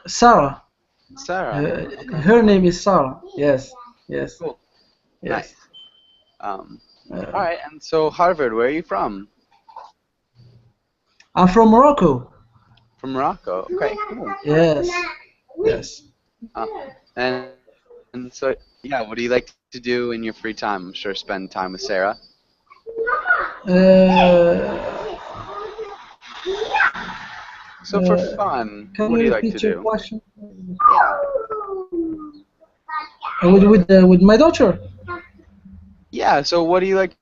Sarah. Sarah. Okay. Her name is Sarah. Yes, yes, Cool. yes. Nice. Um, all Uh, right. And so Harvard, where are you from? I'm from Morocco. From Morocco. Okay. Cool. Yes, yes. Um, and so yeah, what do you like to do in your free time? I'm sure spend time with Sarah. Uh, So for fun, can what you do you like to repeat your do? question? Yeah. With my daughter? Yeah. So what do you like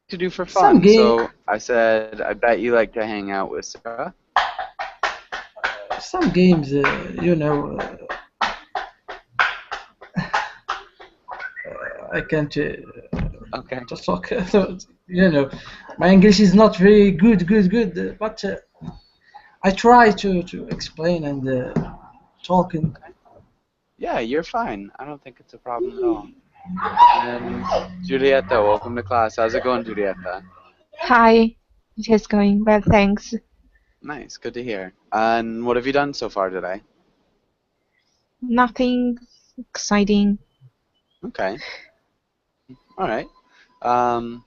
to do for Some fun? game, So I said, I bet you like to hang out with Sarah. some games. I can't Okay. just talk. you know, my English is not very good. But I try to explain and talking. Okay. Yeah, you're fine. I don't think it's a problem at all. And Julieta, welcome to class. How's it going, Julieta? Hi, it is going well, thanks. Nice, good to hear. And what have you done so far today? Nothing exciting. Okay, all right. Um,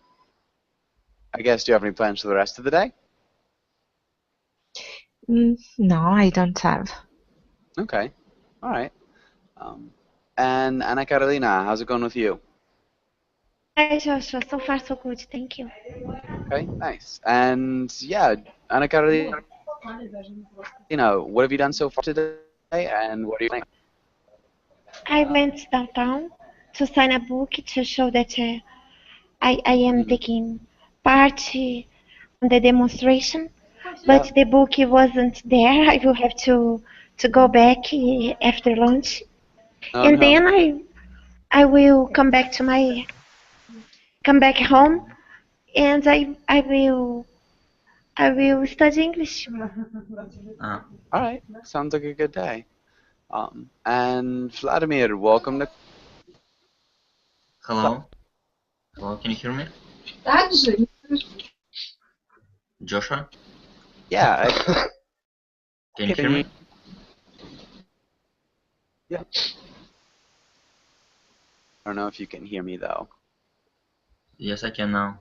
I guess, do you have any plans for the rest of the day? No, I don't have. Okay, all right. Um, and Ana Carolina, how's it going with you? Hi, Joshua. So far, so good. Thank you. Okay, nice. And yeah, Ana Carolina, what have you done so far today? And what are you planning? I went downtown to sign a book to show that I am Mhm. taking part on the demonstration, Yeah. but the book wasn't there. I will have to go back after lunch, Oh and no. then I will come back home, and I will study English. All right. Sounds like a good day. And Vladimir, welcome to class. Hello? Hello, can you hear me? Joshua? Yeah, Can you can hear you? me? Yeah. I don't know if you can hear me though. Yes, I can now.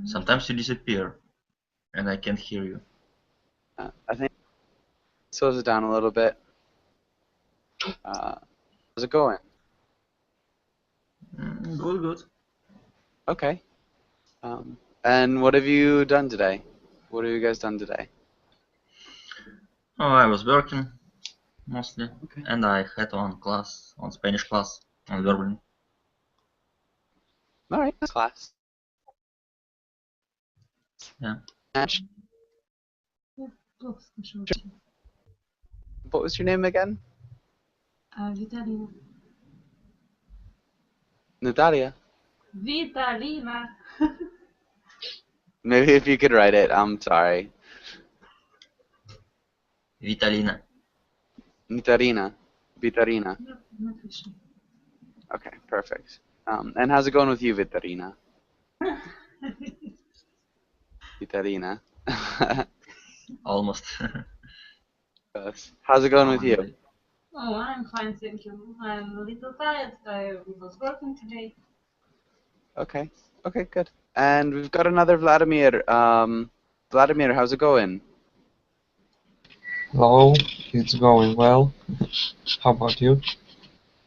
Sometimes you disappear and I can't hear you. I think slows it down a little bit. How's it going? Good. Okay. And what have you done today? What have you guys done today? Oh, I was working mostly Okay. and I had on Spanish class on Berlin. All right. Class. Yeah. Ash, what was your name again? Vitalina. Natalia. Vitalina. Maybe if you could write it. I'm sorry. Vitalina. Nitarina. Vitarina. Okay, perfect. And how's it going with you, Vitarina? Vitarina. Almost. Yes. How's it going with you? Almost. Oh, I'm fine, thank you. I'm a little tired. I was working today. Okay. Okay, good. And we've got another Vladimir. Vladimir, how's it going? Hello, it's going well. How about you?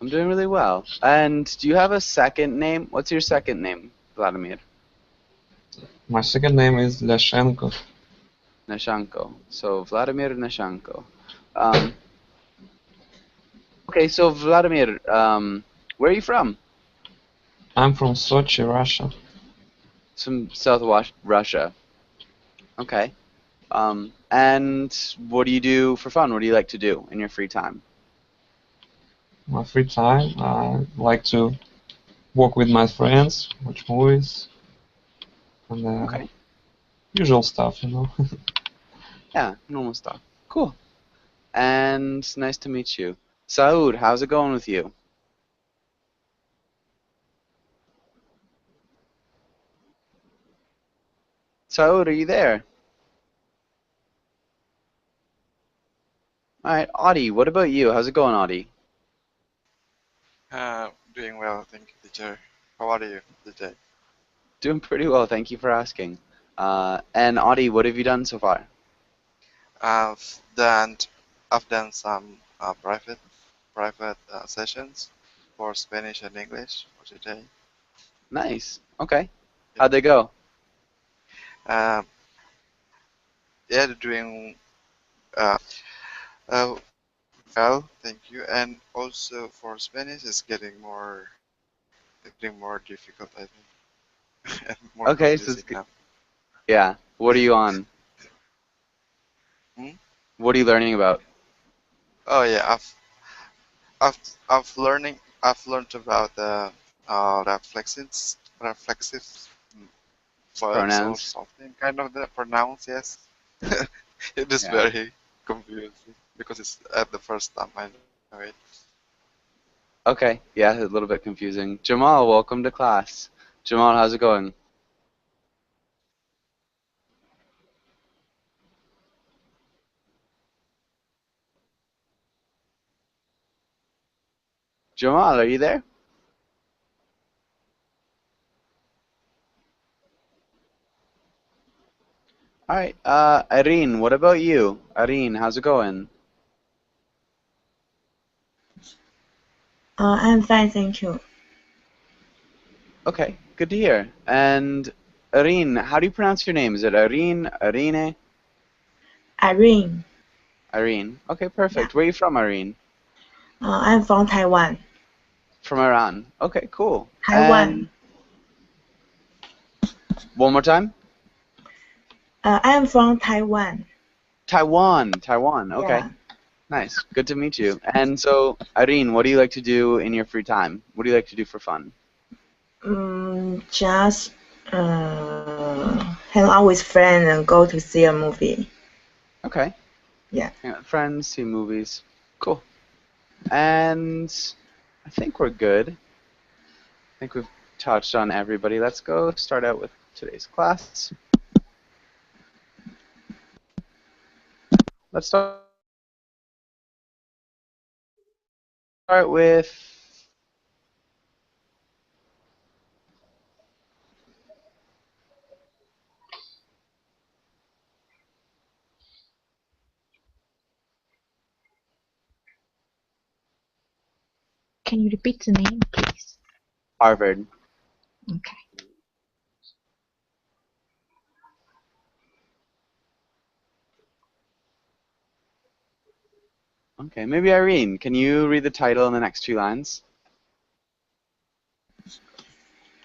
I'm doing really well. And do you have a second name? What's your second name, Vladimir? My second name is Lashenko. Nashanko. So Vladimir Nashanko. Um, okay, so Vladimir, where are you from? I'm from Sochi, Russia. From South Russia. Okay. And what do you do for fun? What do you like to do in your free time? My free time, I like to walk with my friends, watch movies, and Okay. usual stuff. Yeah, normal stuff. Cool. And nice to meet you. Saud, how's it going with you? Saud, are you there? All right, Audie, what about you? How's it going, Audie? Doing well, thank you, teacher. How are you today? Doing pretty well, thank you for asking. And Audie, what have you done so far? I've done I've done some private sessions for Spanish and English for today. Nice. Okay. Yeah. How'd they go? Um, yeah, they're doing uh, well, thank you. And also for Spanish, it's getting more difficult, I think, and more Okay, so confusing now. yeah. What are you on? Hmm? What are you learning about? Oh yeah, I've I've learned about the reflexive verbs or Pronouns? something kind of the pronounce. Yes, it is Yeah. very confusing because it's at the first time I know it. Okay. Yeah, a little bit confusing. Jamal, welcome to class. Jamal, how's it going? Jamal, are you there? All right. Irene, what about you? Irene, how's it going? I'm fine, thank you. Okay, good to hear. And Irene, how do you pronounce your name? Is it Irene, Irene, Irene. Irene? Okay, Yeah. perfect. Where are you from, Irene? I'm from Taiwan. From Iran. Okay, cool. Taiwan. And one more time? I'm from Taiwan. Taiwan. Okay, Yeah. nice. Good to meet you. And so, Irene, what do you like to do in your free time? What do you like to do for fun? Just hang out with friends and go to see a movie. Okay. Yeah. Hang out with friends, see movies. Cool. And I think we're good. I think we've touched on everybody. Let's go start out with today's class. Let's start with Can you repeat the name, please? Harvard. Okay. Okay, maybe Irene, can you read the title in the next 2 lines?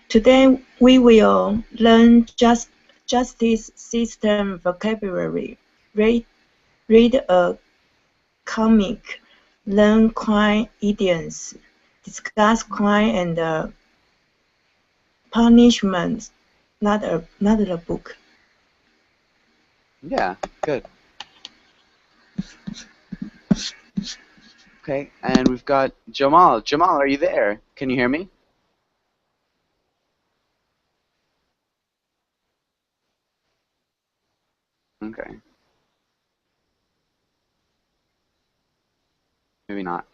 Today we will learn justice system vocabulary, read a comic, learn crime idioms, discuss crime and punishment. Not a book. Yeah, good. Okay, and we've got Jamal. Jamal, are you there? Can you hear me? Okay. Maybe not.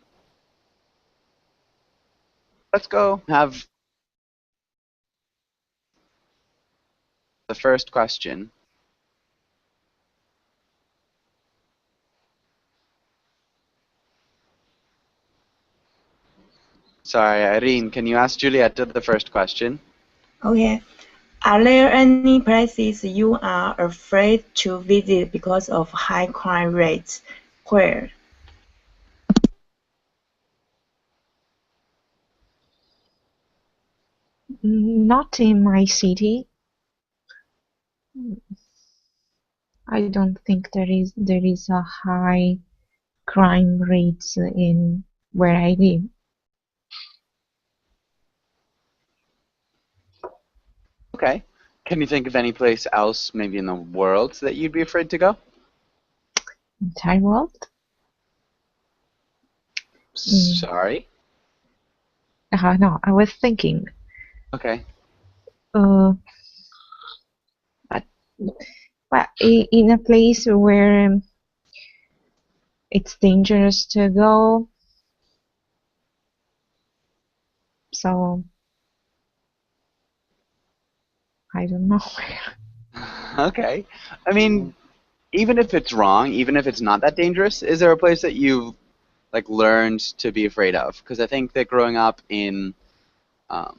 Let's go have the first question. Sorry, Irene, can you ask Julieta the first question? Okay. Are there any places you are afraid to visit because of high crime rates? Where? Not in my city. I don't think there is a high crime rates in where I live. Okay. Can you think of any place else, maybe in the world, that you'd be afraid to go? Entire world? Sorry? No, I was thinking. Okay. Uh, but in a place where it's dangerous to go. So I don't know. Okay. I mean, even if it's wrong, even if it's not that dangerous, is there a place that you've like learned to be afraid of? Because I think that growing up um,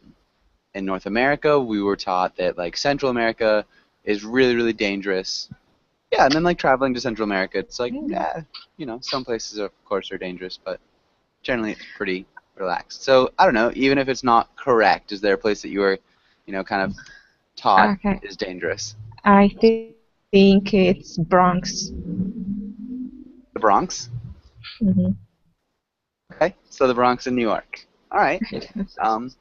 in North America, we were taught that like Central America is really, really dangerous. Yeah, and then like traveling to Central America, it's like, yeah, some places of course are dangerous, but generally it's pretty relaxed. So I don't know, even if it's not correct, is there a place that you were, kind of taught Okay, is dangerous? I think it's Bronx. The Bronx? Hmm. Okay, so the Bronx in New York. All right. Um,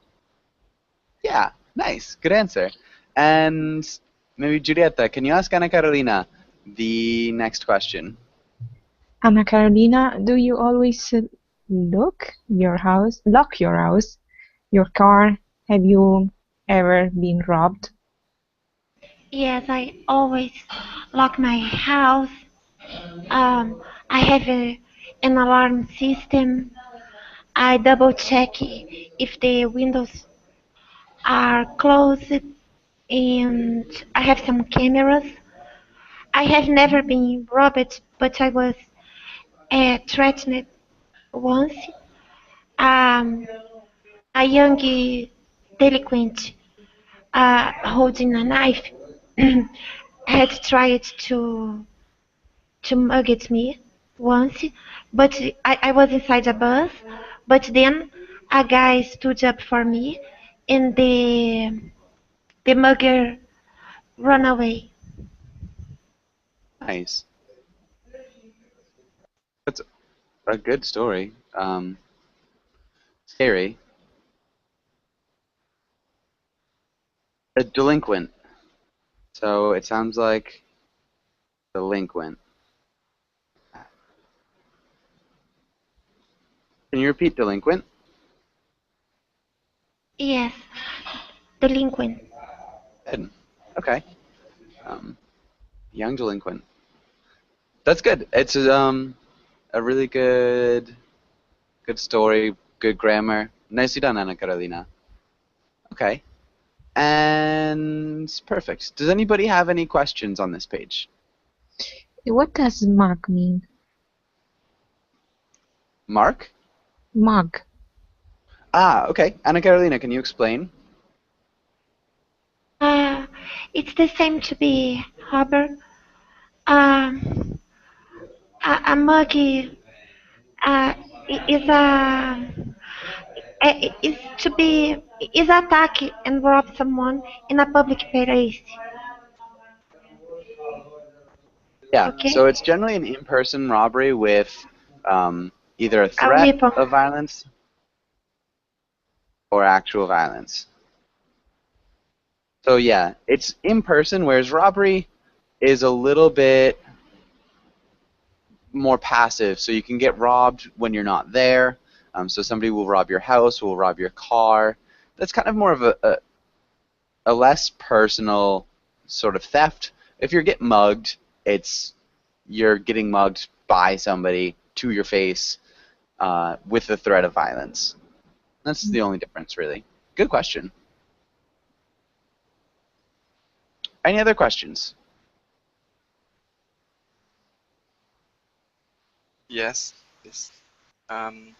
yeah, nice, good answer. And maybe Julieta, can you ask Ana Carolina the next question? Anna Carolina, do you always lock your house, your car? Have you ever been robbed? Yes, I always lock my house. I have an alarm system. I double check if the windows are closed, and I have some cameras. I have never been robbed, but I was threatened once. Um, a young delinquent holding a knife had tried to mug at me once, but I was inside a bus. But then a guy stood up for me, and the mugger ran away. Nice. That's a good story. Scary. A delinquent. So it sounds like delinquent. Can you repeat delinquent? Yes, delinquent. Good. Okay. Um, young delinquent. That's good. It's a really good story, good grammar. Nicely done, Ana Carolina. Okay. And perfect. Does anybody have any questions on this page? What does mug mean? Mark? Mug. Ah, okay. Ana Carolina, can you explain? Uh, it's the same to be harbor. Um, a muggy is is to be is attack and rob someone in a public place. Yeah. Okay, So it's generally an in-person robbery with either a a threat weapon. of violence or actual violence. So yeah, it's in person, whereas robbery is a little bit more passive. So you can get robbed when you're not there. So somebody will rob your house, will rob your car. That's kind of more of a less personal sort of theft. If you're getting mugged, you're getting mugged by somebody to your face with the threat of violence. That's the only difference, really. Good question. Any other questions? Yes. Yes. Um,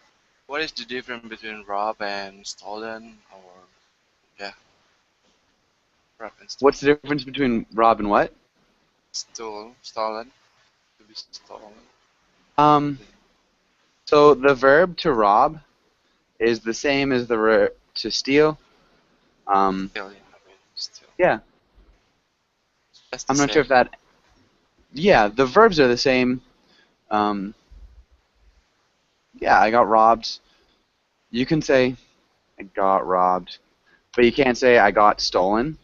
what is the difference between rob and stolen, or yeah, rob and What's the difference between rob and what? stolen, to be stolen? Um, so the verb to rob is the same as the verb to steal. Still, yeah, I mean, still. Yeah, That's the I'm not sure same. if that. Yeah, the verbs are the same. Um, yeah, I got robbed. You can say I got robbed, but you can't say I got stolen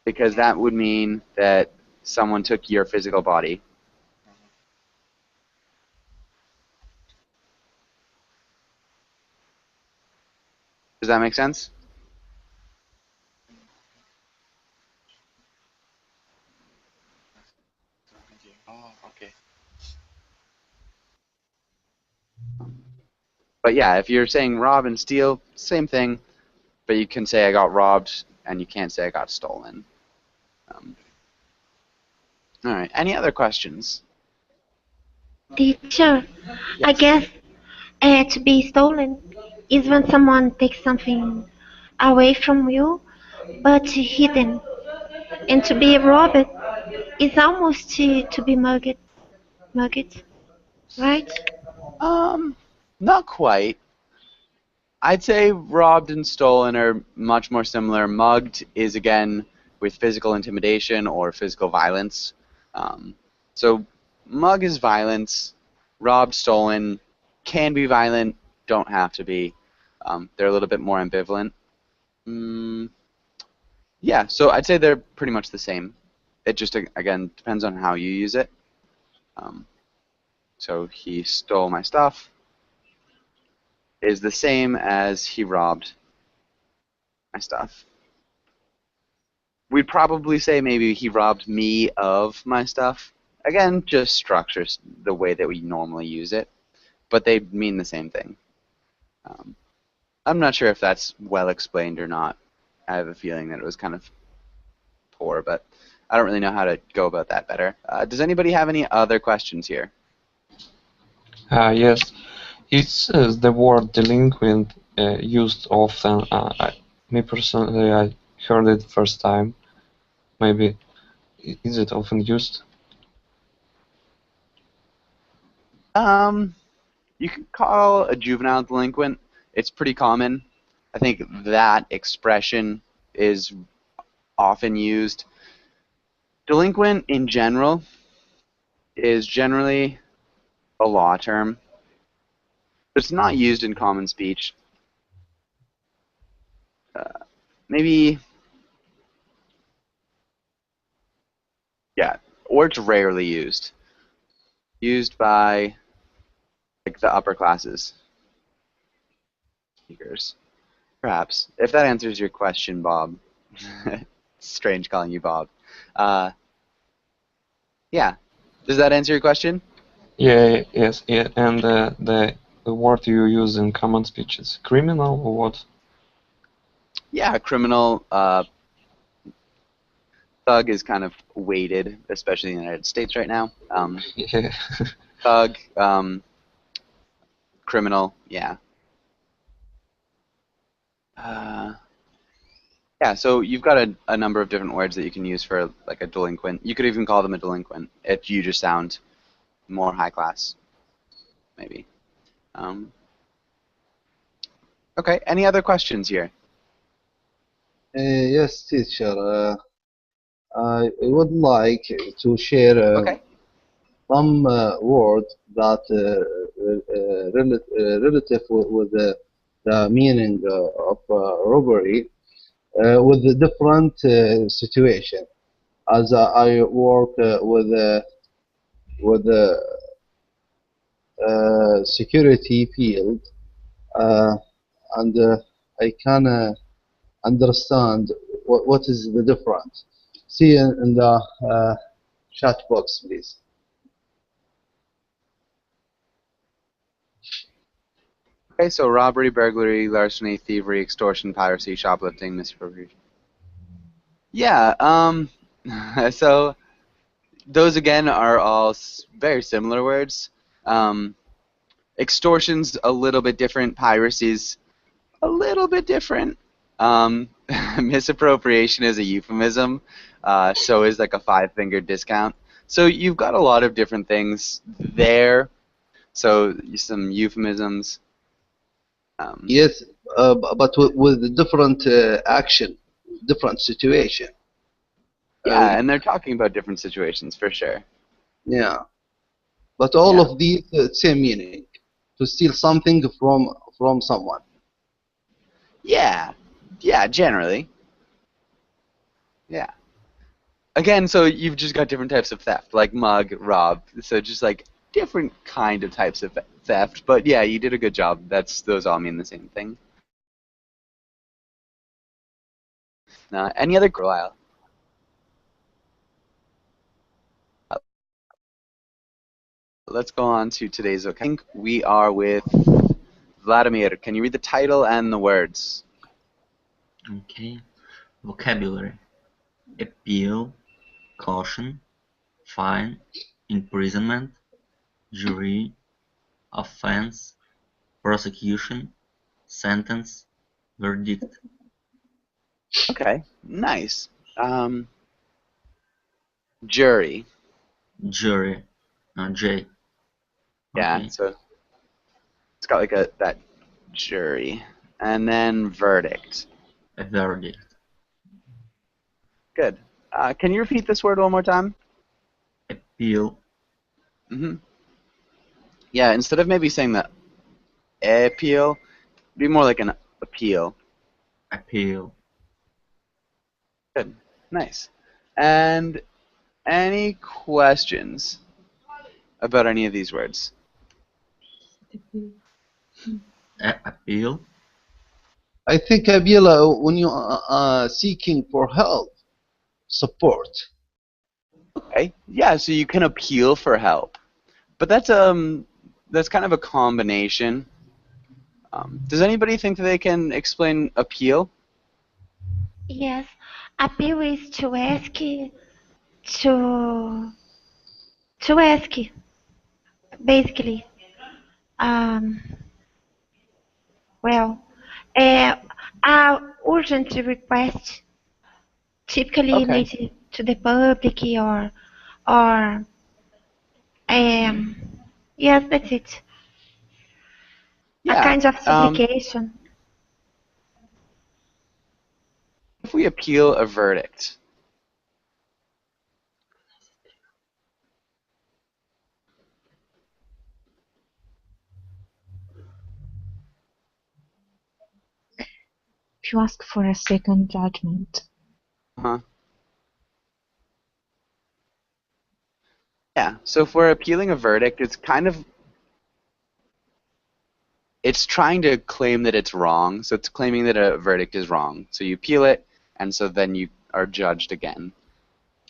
because that would mean that someone took your physical body. Does that make sense? Oh, okay. But yeah, if you're saying rob and steal, same thing. But you can say I got robbed, and you can't say I got stolen. All right. Any other questions? Teacher, I Yes. guess to be stolen is when someone takes something away from you, but hidden. And to be robbed is almost to be mugged, right? Not quite. I'd say robbed and stolen are much more similar. Mugged is again with physical intimidation or physical violence. Um, so mug is violence. Robbed, stolen can be violent, don't have to be. They're a little bit more ambivalent. Mm, yeah, so I'd say they're pretty much the same. It just again depends on how you use it. Um, so he stole my stuff is the same as he robbed my stuff. We'd probably say maybe he robbed me of my stuff. Again, just structures the way that we normally use it, but they mean the same thing. I'm not sure if that's well explained or not. I have a feeling that it was kind of poor, but I don't really know how to go about that better. Does anybody have any other questions here? Yes, it's the word delinquent used often. Me personally, I heard it first time. Maybe is it often used? You could call a juvenile delinquent. It's pretty common. I think that expression is often used. Delinquent in general is generally a law term. It's not used in common speech. Maybe, yeah, or it's rarely used. Used by like the upper classes speakers, perhaps. If that answers your question, Bob. Strange calling you Bob. Uh, yeah. Does that answer your question? Yeah, yes, yeah. And the word you use in common speech is criminal or what? Yeah, criminal. Thug is kind of weighted, especially in the United States right now. Yeah. Thug, criminal, yeah. Yeah, so you've got a number of different words that you can use for like a delinquent. You could even call them a delinquent if you just sound more high class, maybe. Okay, any other questions here? Yes, teacher. I would like to share Okay. some word that relative with the meaning of robbery with a different situation. As I work with the security field, uh, and I can understand what is the difference. See in the chat box, please. Okay, so robbery, burglary, larceny, thievery, extortion, piracy, shoplifting, misappropriation. Yeah, so those again are all very similar words. Extortion's a little bit different. Piracy's a little bit different. Misappropriation is a euphemism. So is like a five-finger discount. So you've got a lot of different things there. So some euphemisms. Yes, but with a different action, different situation. Yeah, and they're talking about different situations for sure. Yeah, but all Yeah. of these same meaning: to steal something from someone. Yeah. Yeah, generally. Yeah. Again, so you've just got different types of theft, like mug, rob. So just like different kind of types of theft. But yeah, you did a good job. Those all mean the same thing. Any other while? let's go on to today's. Okay, I think we are with Vladimir. Can you read the title and the words? Okay. Vocabulary: appeal, caution, fine, imprisonment, jury, offense, prosecution, sentence, verdict. Okay, nice. Jury. Jury. J. Yeah, Okay. so it's got like that jury, and then verdict. A verdict. Good. Can you repeat this word one more time? Appeal. Yeah, instead of maybe saying the appeal, it'd be more like an appeal. Appeal. Good. Nice. And any questions about any of these words? Appeal. I think appeal when you are seeking for help, support. Okay. Yeah, so you can appeal for help. But that's kind of a combination. Does anybody think that they can explain appeal? Yes, appeal is to ask to ask basically. Um, well, uh, a urgent request typically Okay. made to the public or um, yes, that's it. A Yeah. kind of supplication. If we appeal a verdict. If you ask for a second judgment. Uh-huh. Yeah. So if we're appealing a verdict, it's trying to claim that it's wrong. So it's claiming that a verdict is wrong. So you appeal it, and so then you are judged again.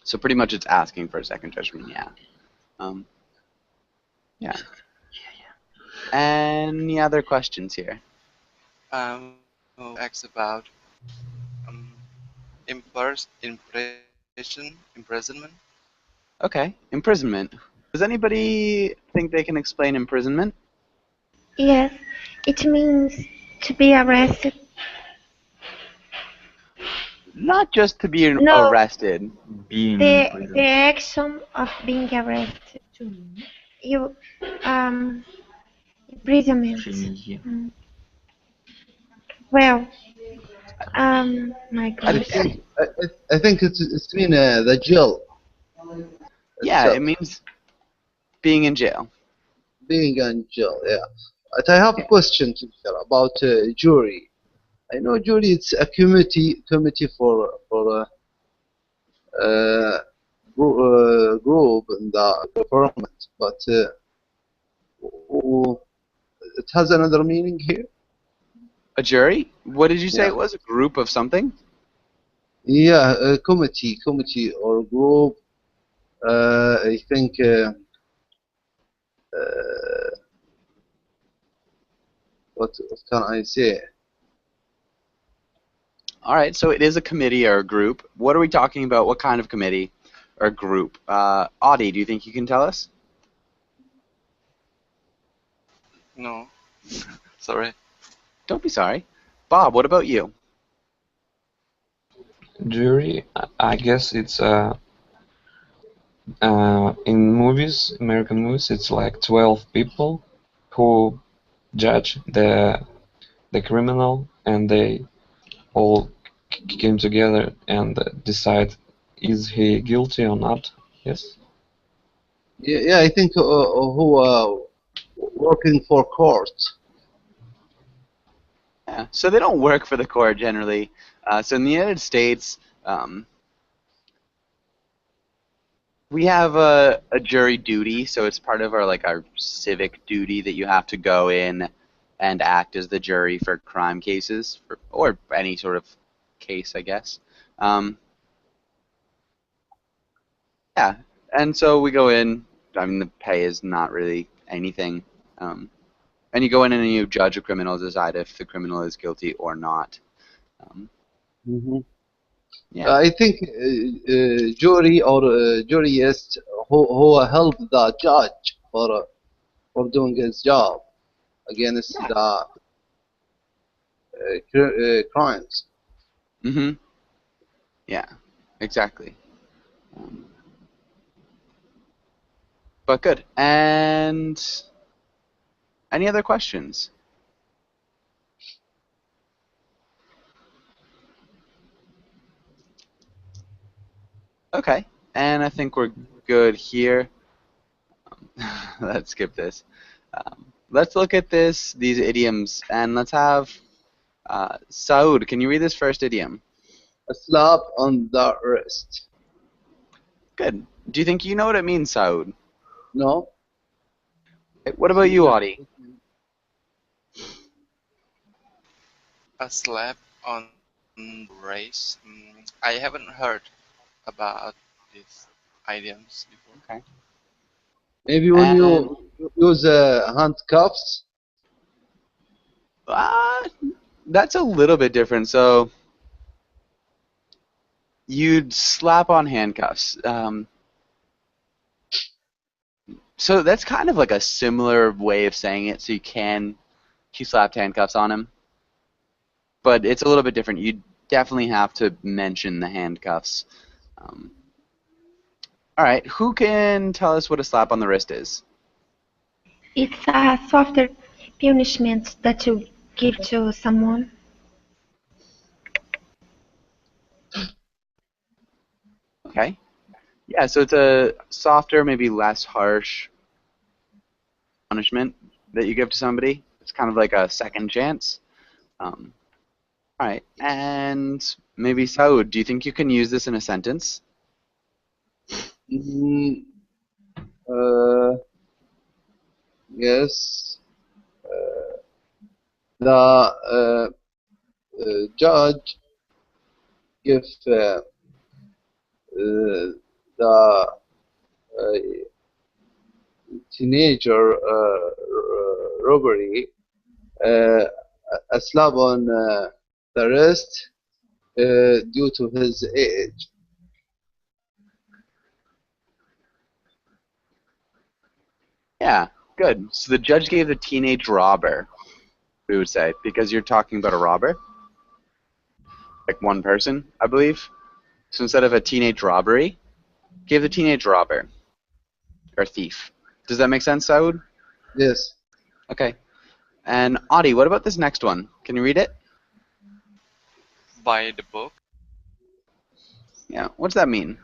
So pretty much it's asking for a second judgment, yeah. Yeah. Any other questions here? Acts about imprisonment. Okay, imprisonment. Does anybody think they can explain imprisonment? Yes, it means to be arrested. Not just to be No, arrested. Being in the prison. action of being arrested. You imprisonment. Mm. Well, my I gosh. think I think it's mean the jail Yeah, it itself, means being in jail. being in jail. Yeah. But I have a question to you about jury. I know jury it's a committee for group in the government, but it has another meaning here. A jury? What did you say Yeah. it was? A group of something? Yeah, a committee or group. I think. What can I say? All right, so it is a committee or a group. What are we talking about? What kind of committee or group? Audie, do you think you can tell us? No, sorry. Don't be sorry. Bob, what about you? Jury, I guess it's in movies, American movies, it's like 12 people who judge the criminal, and they all came together and decide is he guilty or not. Yes. Yeah, I think who working for court. Yeah, so they don't work for the court generally. So in the United States, we have a jury duty, so it's part of our civic duty that you have to go in and act as the jury for crime cases, or any sort of case, I guess. Yeah, and so we go in, I mean, the pay is not really anything. And you go in and you judge a criminal, decide if the criminal is guilty or not. Mhm. Yeah. I think jury or juryist who help the judge for doing his job against Yeah. the crimes. Mm-hmm. Yeah. Exactly. Um, but good. And any other questions? Okay. And I think we're good here. Let's skip this. Let's look at these idioms, and let's have Saud. Can you read this first idiom? A slap on the wrist. Good. Do you think you know what it means, Saud? No? What about you, Adi? A slap on the wrist. I haven't heard about these idioms before. Okay. Maybe when And you use handcuffs. uh, that's a little bit different. So you'd slap on handcuffs. So that's kind of like a similar way of saying it. So you slapped handcuffs on him, but it's a little bit different. You definitely have to mention the handcuffs. Um, all right, who can tell us what a slap on the wrist is? It's a softer punishment that you give to someone. Okay. Yeah, so it's a softer, maybe less harsh punishment that you give to somebody. It's kind of like a second chance. Um, all right, and maybe Saud, do you think you can use this in a sentence? Mm, uh, yes. The judge give the uh, teenager robbery uh, a slap on the wrist due to his age. Yeah, good. So the judge gave the teenage robber, we would say, because you're talking about a robber, like one person, I believe. So instead of a teenage robbery, give the teenage robber or thief. Does that make sense, Saud? Yes. Okay. And Adi, what about this next one? Can you read it? By the book. Yeah. What's that mean?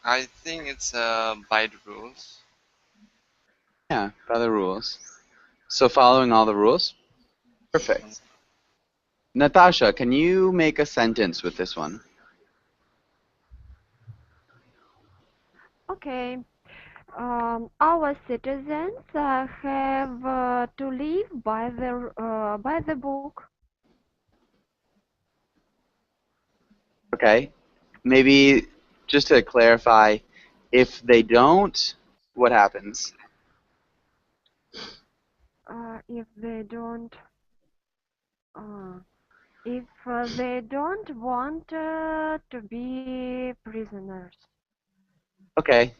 I think it's by the rules. Yeah, by the rules. So following all the rules? Perfect. Natasha, can you make a sentence with this one? Okay. Our citizens have to live by the book. Okay. Maybe just to clarify, if they don't, what happens? If they don't, uh, if they don't want to be prisoners. Okay.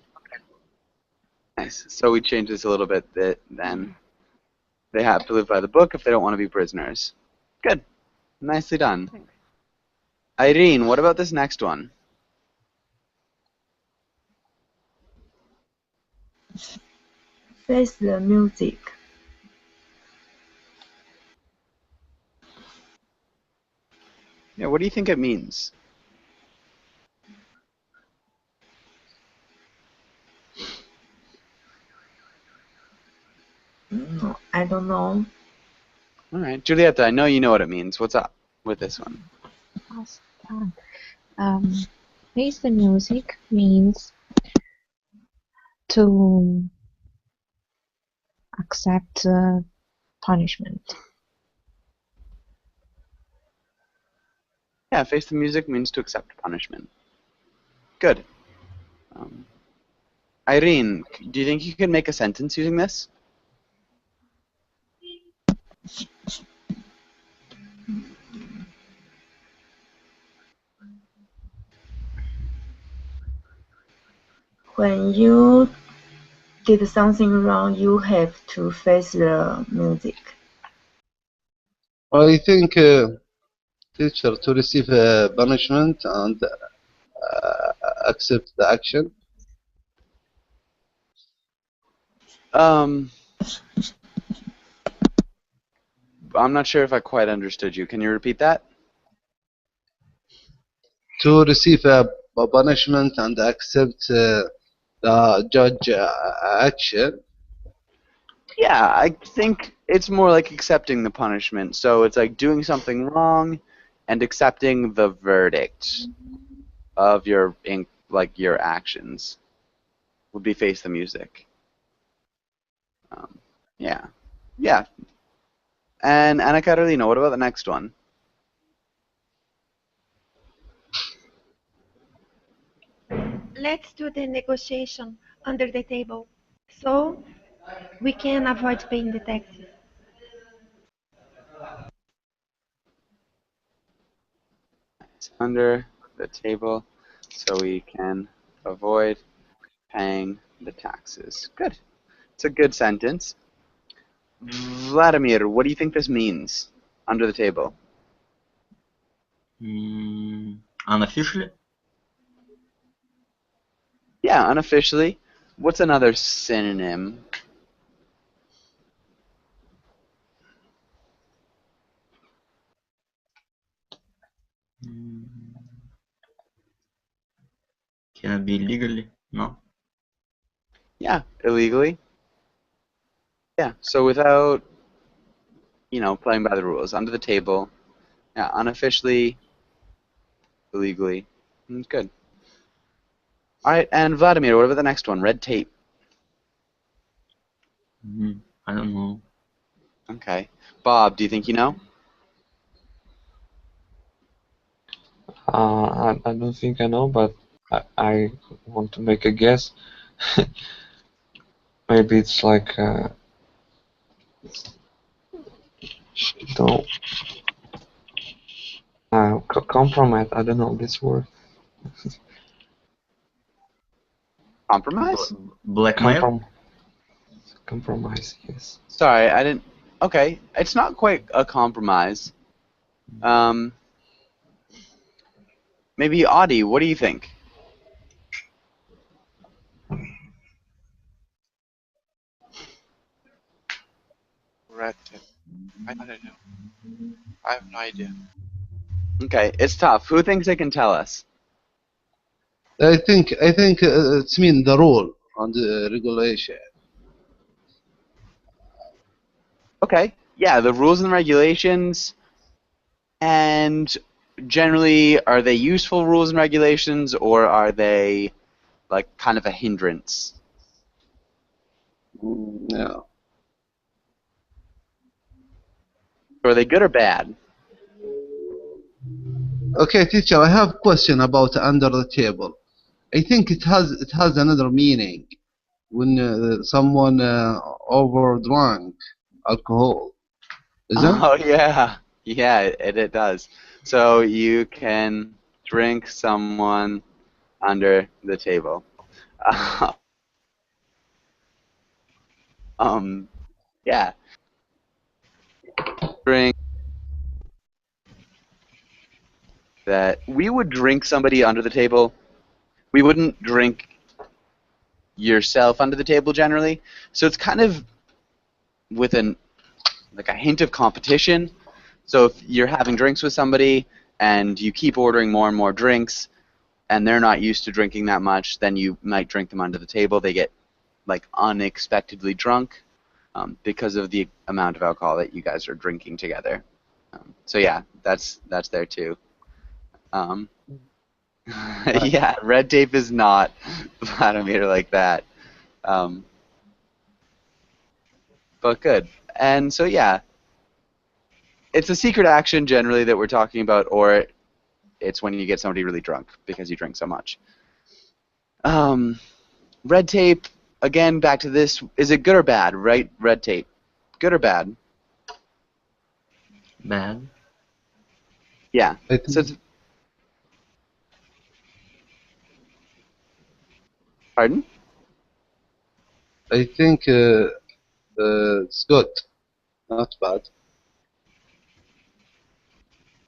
Nice. So we change this a little bit then. They have to live by the book if they don't want to be prisoners. Good. Nicely done. Thanks. Irene, what about this next one? Face the music. Yeah, what do you think it means? No, I don't know. All right. Julieta, I know you know what it means. What's up with this one? Last time. Face the music means to accept punishment. Yeah, face the music means to accept punishment. Good. Um, Irene, do you think you could make a sentence using this? When you did something wrong, you have to face the music. I think teacher to receive punishment and accept the action. I'm not sure if I quite understood you. Can you repeat that? To receive a punishment and accept the judge action. Yeah, I think it's more like accepting the punishment. So it's like doing something wrong and accepting the verdict of your your actions would be face the music. Yeah. Yeah. And Anna Carolina, what about the next one? Let's do the negotiation under the table so we can avoid paying the taxes. It's under the table so we can avoid paying the taxes. Good. It's a good sentence. Vladimir, what do you think this means? Under the table. Unofficially? Yeah, unofficially. What's another synonym? Can it be legally? No. Yeah, illegally. Yeah, so without, playing by the rules. Under the table. Yeah, unofficially, illegally. Good. All right, and Vladimir, what about the next one? Red tape. I don't know. Okay. Bob, do you think you know? I don't think I know, but I want to make a guess. Maybe it's like don't compromise. I don't know this word. Compromise? Blackmail? Compromise, yes. Sorry, I didn't. Okay, it's not quite a compromise. Maybe Audie, what do you think? Red tip. I don't know. I have no idea. Okay, it's tough. Who thinks they can tell us? I think it's mean the rule and the regulation. Okay, yeah, the rules and regulations, and generally, are they useful rules and regulations, or are they like kind of a hindrance? Yeah. So are they good or bad? Okay, teacher, I have a question about under the table. I think it has another meaning when someone overdrank alcohol. Isn't? Oh yeah, yeah, it does. So you can drink someone under the table. Yeah, drink that we would drink somebody under the table. We wouldn't drink yourself under the table generally. So it's kind of with like a hint of competition. So if you're having drinks with somebody and you keep ordering more and more drinks and they're not used to drinking that much, then you might drink them under the table. They get like unexpectedly drunk because of the amount of alcohol that you guys are drinking together. So yeah, that's there too. Yeah, red tape is not Vladimir like that. But good. And so yeah, it's a secret action generally that we're talking about, or it's when you get somebody really drunk because you drink so much. red tape, again, back to this, is it good or bad, right? Red tape. Good or bad? Bad. Yeah. I So think, it's, pardon? I think it's good, not bad.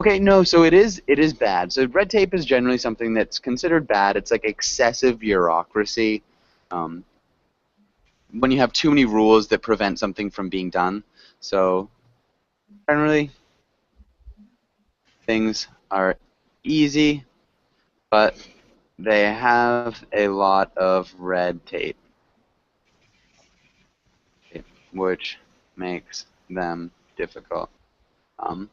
Okay, no, so it is bad. So red tape is generally something that's considered bad. It's like excessive bureaucracy. Um, when you have too many rules that prevent something from being done. So generally things are easy, but they have a lot of red tape, which makes them difficult. Um,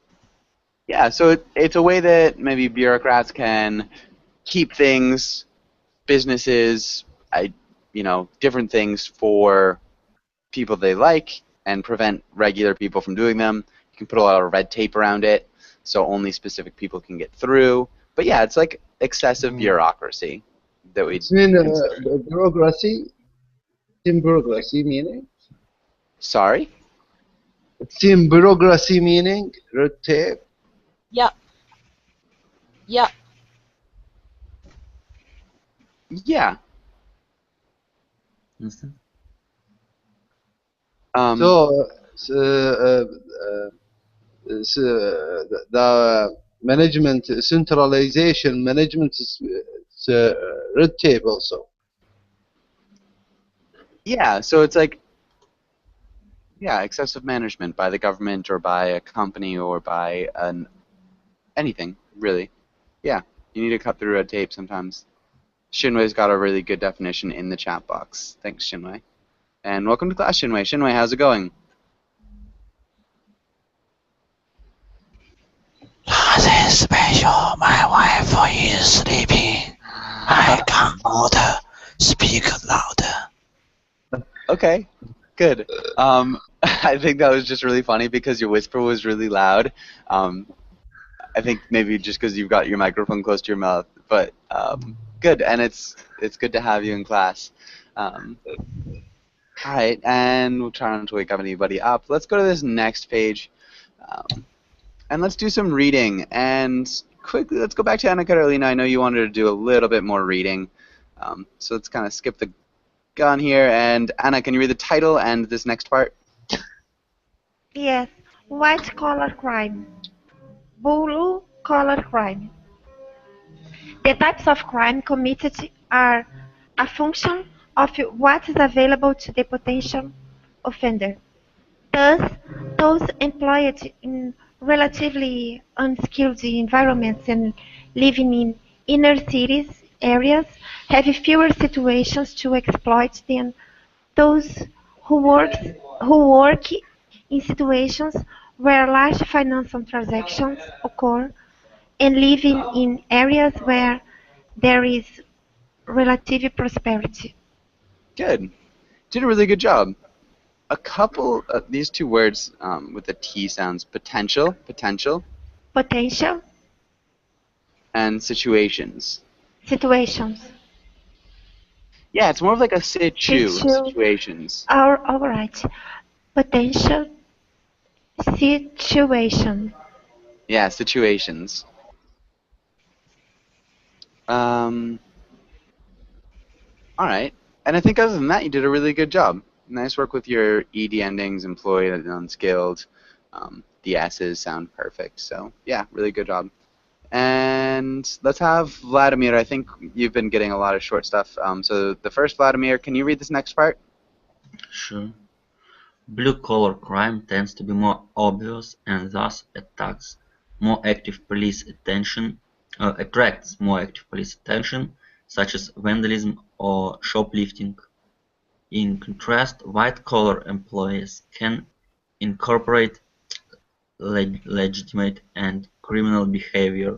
yeah, so it's a way that maybe bureaucrats can keep things, businesses, different things for people they like and prevent regular people from doing them. You can put a lot of red tape around it so only specific people can get through. But yeah, it's like excessive bureaucracy that we It's mean consider it. bureaucracy. Team bureaucracy meaning. Sorry? Team bureaucracy meaning red tape. Yeah. Yeah. Yeah. Understand? So, the management centralization management is red tape also. Yeah, so it's like, yeah, excessive management by the government or by a company or by anything, really. Yeah, you need to cut through red tape sometimes. Shinwei's got a really good definition in the chat box. Thanks, Shinwei. And welcome to class, Shinwei. Shinwei, how's it going? Nothing special. My wife is sleeping. I cannot speak louder. Okay, good. I think that was just really funny because your whisper was really loud. I think maybe just because you've got your microphone close to your mouth, but good, and it's good to have you in class. All right, and we'll try not to wake up anybody up. Let's go to this next page, and let's do some reading. And quickly, let's go back to Anna Carolina. I know you wanted to do a little bit more reading, so let's kind of skip the gun here. And Anna, can you read the title and this next part? Yes, white-collar crime. Blue-collar crime. The types of crime committed are a function of what is available to the potential offender. Thus, those employed in relatively unskilled environments and living in inner cities areas have fewer situations to exploit than those who work in situations where large financial transactions occur and living in areas where there is relative prosperity. Good. Did a really good job. A couple of these two words with the T sounds: potential, Potential and situations. situations. Yeah, it's more of like a Situ situations. all right. Potential situation. Yeah, situations. All right. And I think other than that, you did a really good job. Nice work with your ED endings, employed and unskilled. The S's sound perfect. So yeah, really good job. And let's have Vladimir. I think you've been getting a lot of short stuff. So the first, Vladimir, can you read this next part? Sure. Blue-collar crime tends to be more obvious and thus attracts more active police attention, such as vandalism or shoplifting. In contrast, white-collar employees can incorporate legitimate and criminal behavior,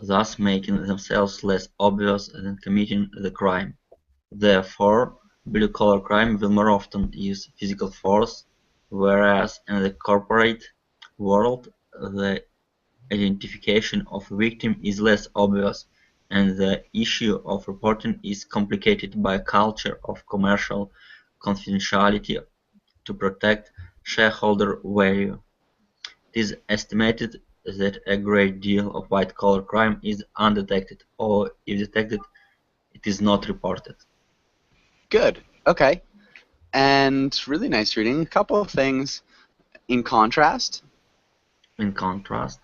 thus making themselves less obvious than committing the crime. Therefore, blue-collar crime will more often use physical force, whereas in the corporate world, the identification of a victim is less obvious and the issue of reporting is complicated by a culture of commercial confidentiality to protect shareholder value. It is estimated that a great deal of white-collar crime is undetected, or if detected, it is not reported. Good. Okay. And really nice reading. A couple of things in contrast. In contrast,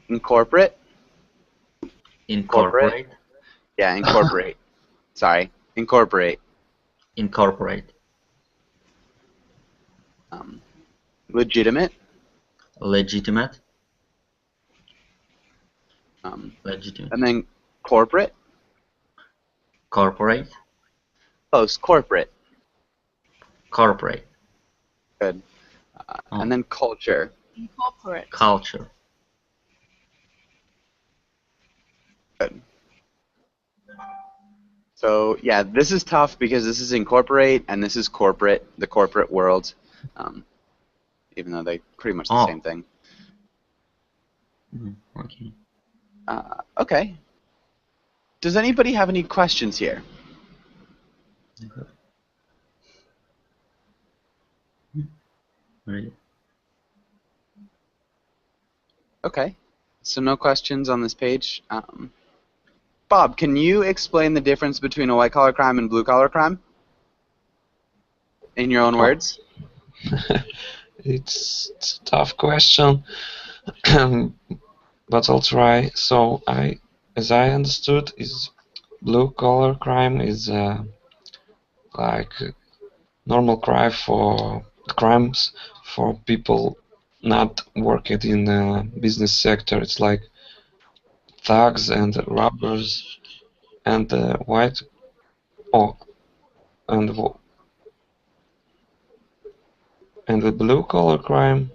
Incorporate. incorporate, Yeah, incorporate. Sorry. Incorporate. incorporate, Legitimate. legitimate, And legitimate, then corporate. corporate, Close. Corporate. corporate, Good. And then culture. Incorporate. culture, Good. So yeah, this is tough because this is incorporate and this is corporate, the corporate world, even though they're pretty much the same thing. Okay. Okay. Does anybody have any questions here? Really? Okay. So no questions on this page. Bob, can you explain the difference between a white-collar crime and blue-collar crime? In your own words? It's a tough question, but I'll try. So as I understood, is blue-collar crime is like normal crimes for people not working in the business sector. It's like thugs and robbers, and white and the blue collar crime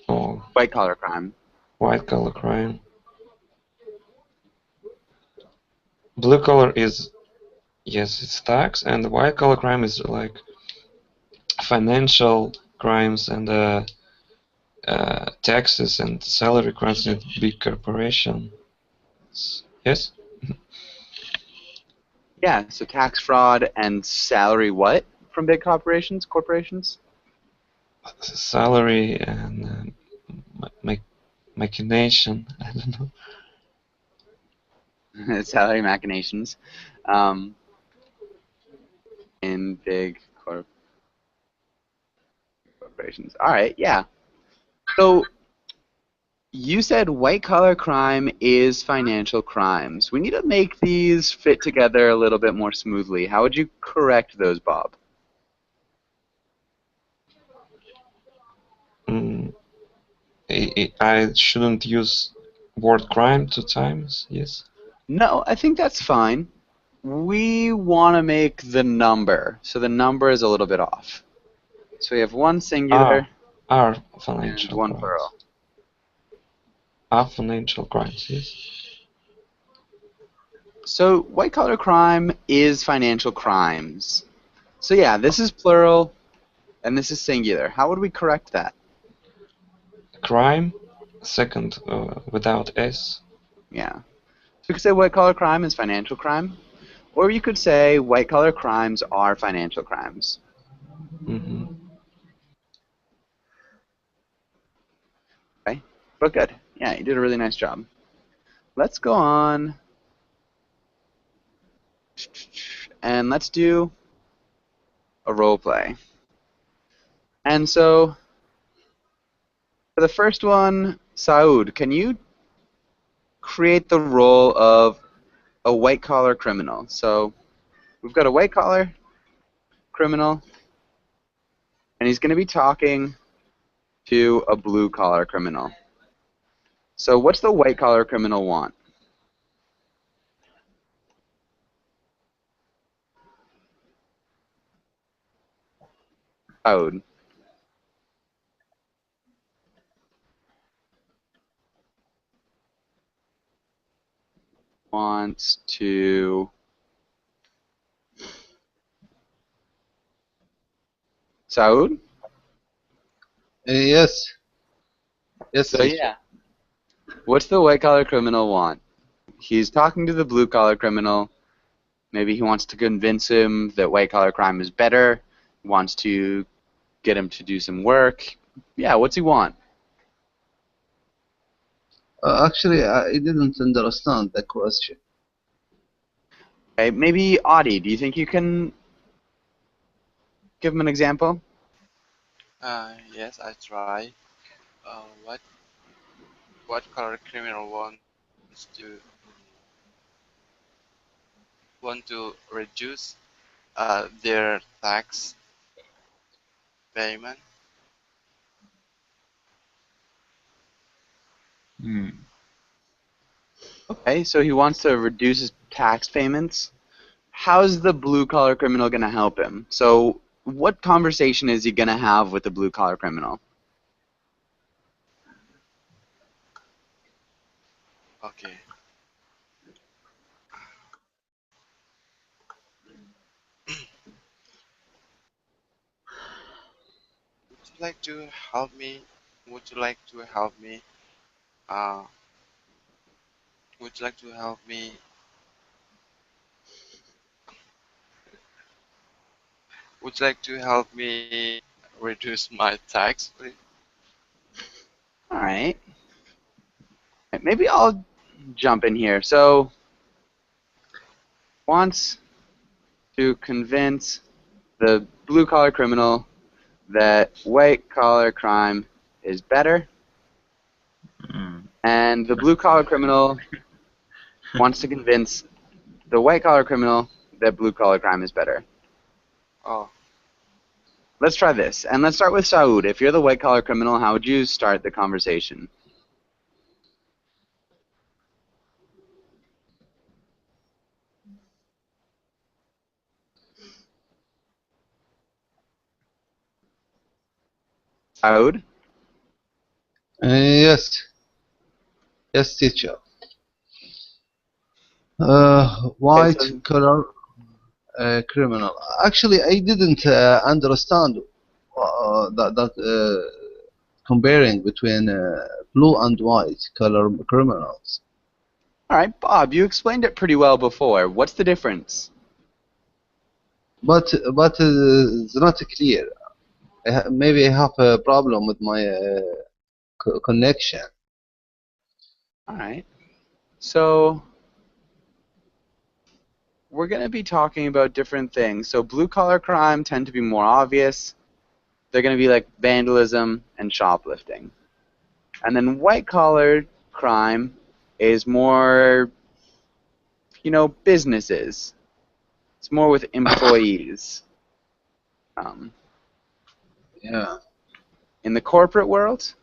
or white-collar crime. White-collar crime. Blue collar is, yes, it's tax, and white collar crime is like financial crimes and taxes and salary crimes in big corporations. Yes. Yeah. So tax fraud and salary what from big corporations? Salary and machination. I don't know. Salary machinations. In big corporations. All right. Yeah. So you said white-collar crime is financial crimes. We need to make these fit together a little bit more smoothly. How would you correct those, Bob? I shouldn't use word crime 2 times, yes? No, I think that's fine. We want to make the number, so the number is a little bit off. So we have one singular are financial and one crimes. plural. Are financial crimes, yes? So white-collar crime is financial crimes. So yeah, this is plural and this is singular. How would we correct that? Crime, second without S. Yeah. So we could say white-collar crime is financial crime, or you could say white-collar crimes are financial crimes. Mm-hmm. Okay, but good. Yeah, you did a really nice job. Let's go on and let's do a role play. And so for the first one, Saud, can you create the role of a white-collar criminal? So we've got a white-collar criminal, and he's going to be talking to a blue-collar criminal. So what's the white-collar criminal want? Saud. Wants to Saud? Yes. Yes. So yeah. What's the white collar criminal want? he's talking to the blue-collar criminal. Maybe he wants to convince him that white-collar crime is better, wants to get him to do some work. Yeah, what's he want? Actually, I didn't understand the question. Okay, maybe Audie, do you think you can give him an example? Yes, I try. What color criminal want to reduce their tax payment? Hmm. Okay, so he wants to reduce his tax payments. How's the blue-collar criminal going to help him? So what conversation is he going to have with the blue-collar criminal? Okay. Would you like to help me? Would you like to help me? Uh, would you like to help me? Would you like to help me reduce my tax, please? All right. Maybe I'll jump in here. So, wants to convince the blue-collar criminal that white-collar crime is better, and the blue-collar criminal wants to convince the white-collar criminal that blue-collar crime is better. Oh, Let's try this, and let's start with Saud. If you're the white-collar criminal, how would you start the conversation? Saud? Yes, yes, teacher. Okay, White so color criminal. Actually, I didn't understand that comparing between blue and white color criminals. all right, Bob, you explained it pretty well before. What's the difference? But it's not clear. Maybe I have a problem with my connection. All right. So we're going to be talking about different things. So blue-collar crime tend to be more obvious. They're going to be like vandalism and shoplifting. And then white-collar crime is more, businesses. It's more with employees. Um, Yeah. in the corporate world,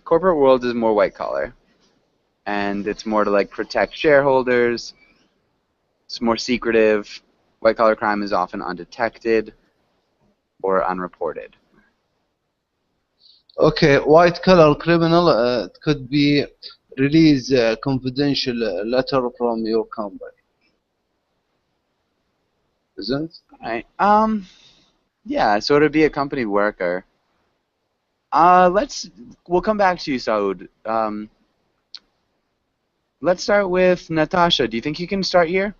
corporate world is more white-collar. And it's more to like protect shareholders. It's more secretive. White-collar crime is often undetected or unreported. Okay, white collar criminal could be release a confidential letter from your company, isn't it? All right. Yeah, so it'd be a company worker. We'll come back to you, Saud. Let's start with Natasha. Do you think you can start here?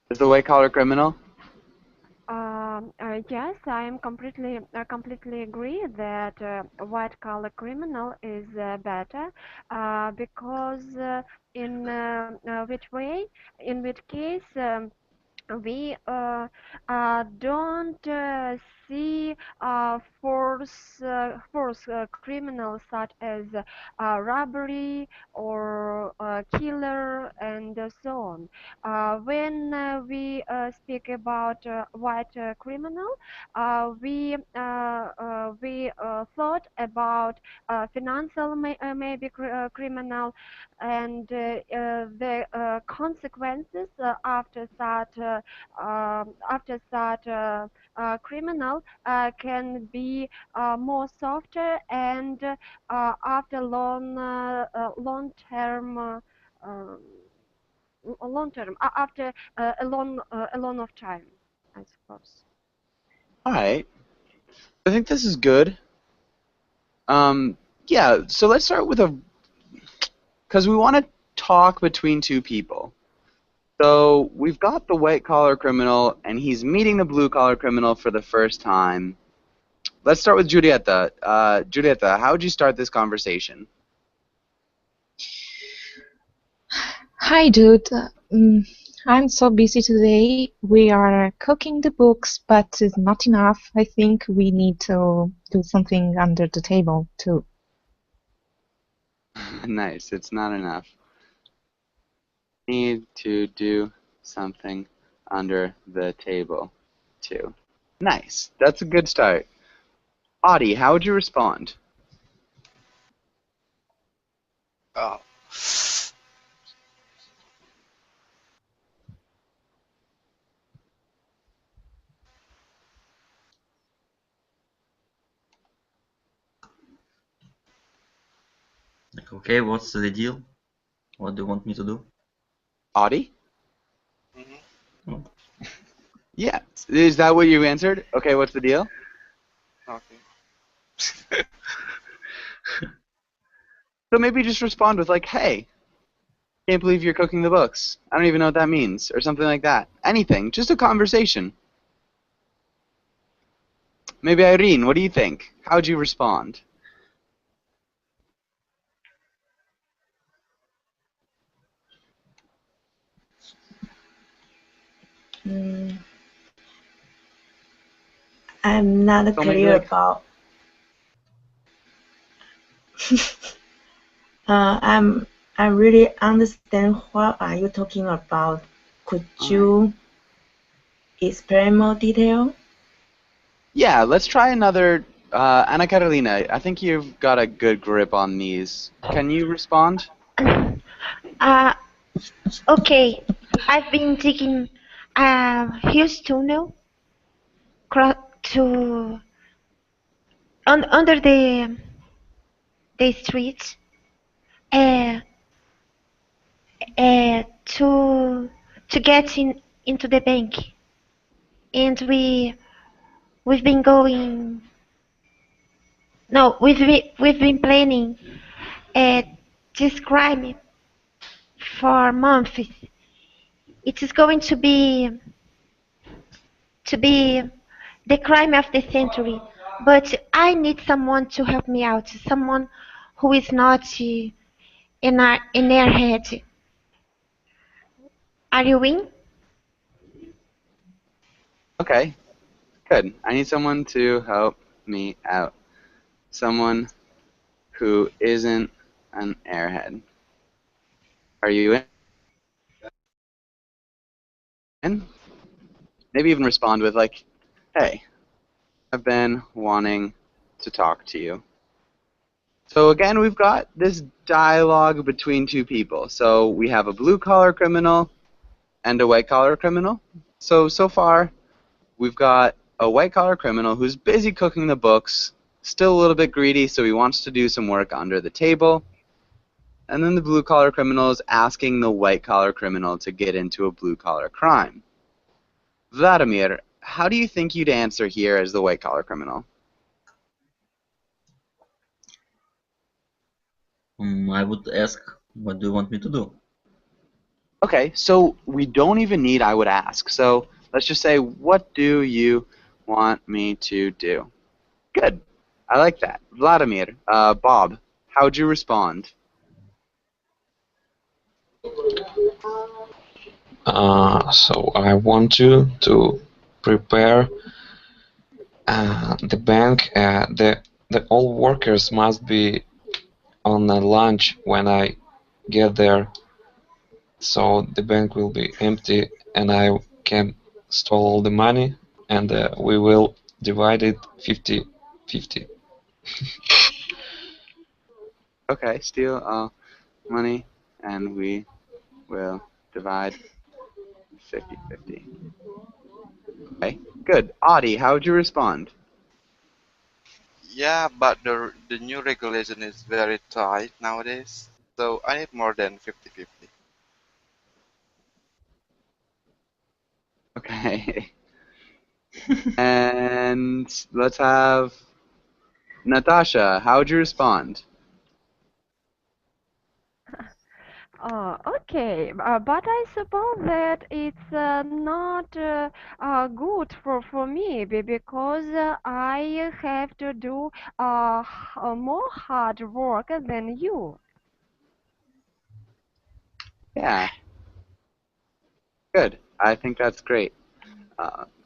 As the white collar criminal? Yes, I am completely agree that white collar criminal is better because which way, in which case. We don't see force criminals such as robbery or killer and so on. When we speak about white criminal, we thought about financial maybe criminal and the consequences after that criminal can be more softer and after um, long term after a long of time, I suppose. All right. I think this is good. Yeah, so let's start with because we want to talk between two people. So we've got the white-collar criminal, and he's meeting the blue-collar criminal for the first time. Let's start with Julieta. Julieta, how would you start this conversation? Hi, dude. I'm so busy today. We are cooking the books, but it's not enough. I think we need to do something under the table, too. Nice, it's not enough. Need to do something under the table, too. Nice, that's a good start. Audie, how would you respond? Oh. Like, okay, what's the deal? What do you want me to do? Audie? Mm-hmm. Yeah, is that what you answered? Okay, what's the deal? Okay. So maybe just respond with like, hey, can't believe you're cooking the books. I don't even know what that means, or something like that. Anything, just a conversation. Maybe Irene, what do you think? How'd you respond? I'm not So maybe clear like, about. I really understand what are you talking about. Could you explain more detail? yeah, let's try another. Anna Carolina, I think you've got a good grip on these. Can you respond? Okay. I've been digging a huge tunnel to under the streets uh, to get into the bank, and we've been going. No, we've been planning this crime for months. It is going to be the crime of the century, but I need someone to help me out. Someone who is not an airhead. Are you in? Okay, good. I need someone to help me out. Someone who isn't an airhead. Are you in? Maybe even respond with like, hey, I've been wanting to talk to you. So again, we've got this dialogue between two people. So we have a blue-collar criminal and a white-collar criminal. So far, we've got a white-collar criminal who's busy cooking the books, still a little bit greedy, so he wants to do some work under the table. And then the blue-collar criminal is asking the white-collar criminal to get into a blue-collar crime. Vladimir, how do you think you'd answer here as the white-collar criminal? I would ask, what do you want me to do? Okay, so we don't even need I would ask. So let's just say, what do you want me to do? Good. I like that. Vladimir, Bob, how'd you respond? So I want you to prepare the bank. The all workers must be on a lunch when I get there, so the bank will be empty and I can steal all the money, and we will divide it 50-50. Okay, steal all money, and we will divide 50-50. Okay, good. Audie, how'd you respond? Yeah, but the new regulation is very tight nowadays, so I need more than 50-50. Okay. And let's have Natasha, how'd you respond? Okay, but I suppose that it's not good for me because I have to do more hard work than you. Yeah, good. I think that's great.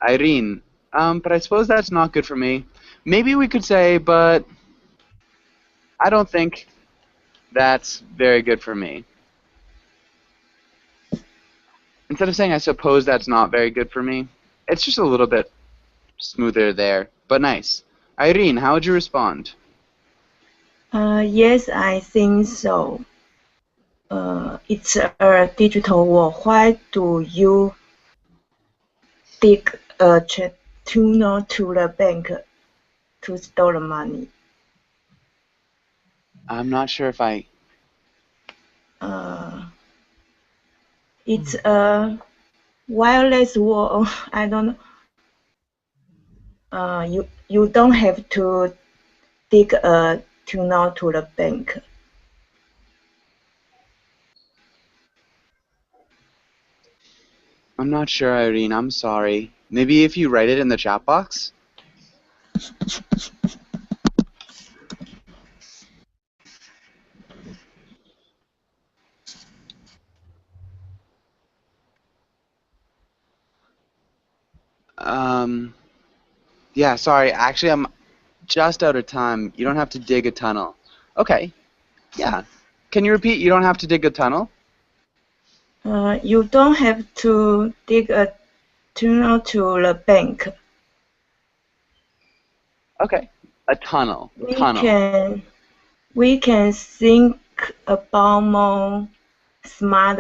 Irene, but I suppose that's not good for me. Maybe we could say, but I don't think that's very good for me. Instead of saying I suppose that's not very good for me, it's just a little bit smoother there, but nice. Irene, how would you respond? Yes, I think so. It's a digital world. Why do you dig a tunnel to the bank to store the money? I'm not sure if I... It's a wireless world. I don't know. You don't have to dig a tunnel to the bank. I'm not sure, Irene. I'm sorry. Maybe if you write it in the chat box? Yeah, sorry. Actually, I'm just out of time. You don't have to dig a tunnel. Okay. Yeah. Can you repeat? You don't have to dig a tunnel? You don't have to dig a tunnel to the bank. Okay. A tunnel. We Tunnel. can think about more smart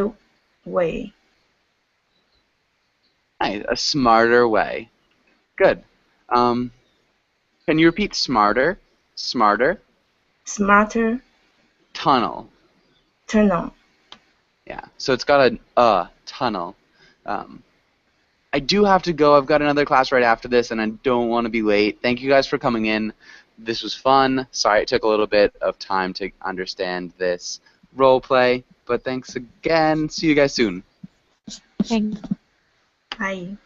way. Nice. A smarter way. Good. Can you repeat smarter? Smarter. Smarter Tunnel. tunnel. Yeah. So it's got a tunnel. I do have to go. I've got another class right after this, and I don't want to be late. Thank you guys for coming in. This was fun. Sorry it took a little bit of time to understand this role play, but thanks again. See you guys soon. Thank Hi.